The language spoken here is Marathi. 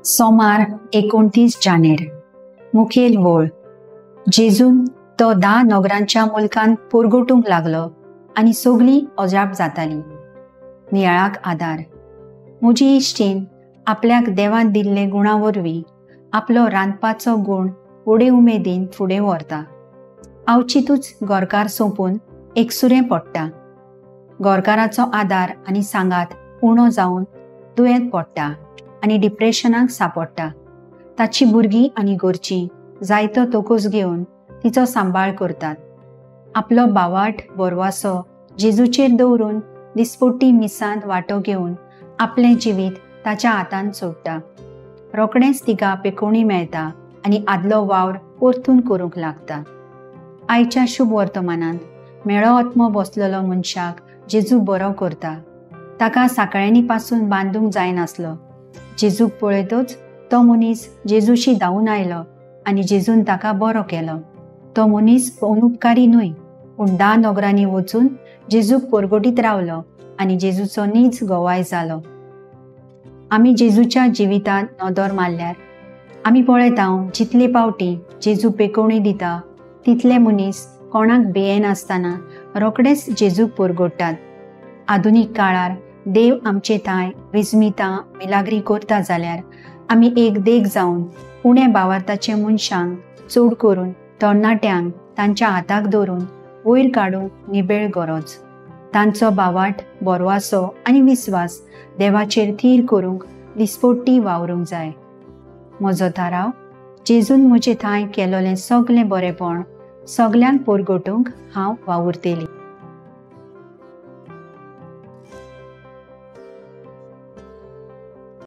सोमार 29 जानेर मुखेल वळ जेजून तो 10 नोगरांच्या मुल्कान पोरगोटूंक लागलो आनी सगळीं अजाप जातालीं. नियाळाक आदार. म्हजी इश्टीन आपल्याक देवान दिल्ले गुणां वरवीं आपलो रांदपाचो गूण व्हडे उमेदीन फुडें व्हरता. आवचितूच गोरकार सोंपून एकसुरें पडटा. गोरकाराचो आदार आनी सांगात उणो जावन दुयेंत पडटा आनी डिप्रेशनाक सांपडटा. ताची भुरगीं आनी घरचीं जायतो तोकोस घेवन तिचो सांबाळ करतात. आपलो बावाट बोरवासो जेजूचेर दवरून दिसपट्टी मिसांत वांटो घेवन आपलें जिवीत ताच्या हातांत सोडटा. रोखडेंच तिका पेकोवणी मेळटा आनी आदलो वावर परतून करूंक लागता. आयच्या शुभ वर्तमानांत मेळो आत्मो बसलेलो मनशाक जेजू बरो करता. ताका सांकळ्यांनी पासून बांदूंक जायनासलो. जेजूक पळयतच तो मनीस जेजूशी धांवून आयलो आनी जेजून ताका बरो केलो. तो मनीस अनुपकारी न्हय, पूण 10 नोगरांनी वचून जेजूक परगटीत रावलो आनी जेजूचो नीज गोवाय जालो. आमी जेजूच्या जिवितांत नदर मारल्यार आमी पळयता जितले पावटी जेजू पेकोवणी दिता तितले मनीस कोणाक भियेनासतना रोखडेच जेजूक परगडटात. आधुनीक काळार देव आमचे थंय विस्मितां मिलाग्री करता जाल्यार आमी एक देख जावन उण्या भावार्थाचे मनशांक चड करून तरणाट्यांक तांच्या हाताक धरून वयर काडूंक निबेळ गरज. तांचो बावाट बोरवासो आनी विस्वास देवाचेर थीर करूंक दिसपट्टी वावरूंक जाय. म्हजो थाराव, जेजून म्हजे थंय केलोलें सगलें बरेपण सगल्यांक परगटूंक हांव वावुरतलें.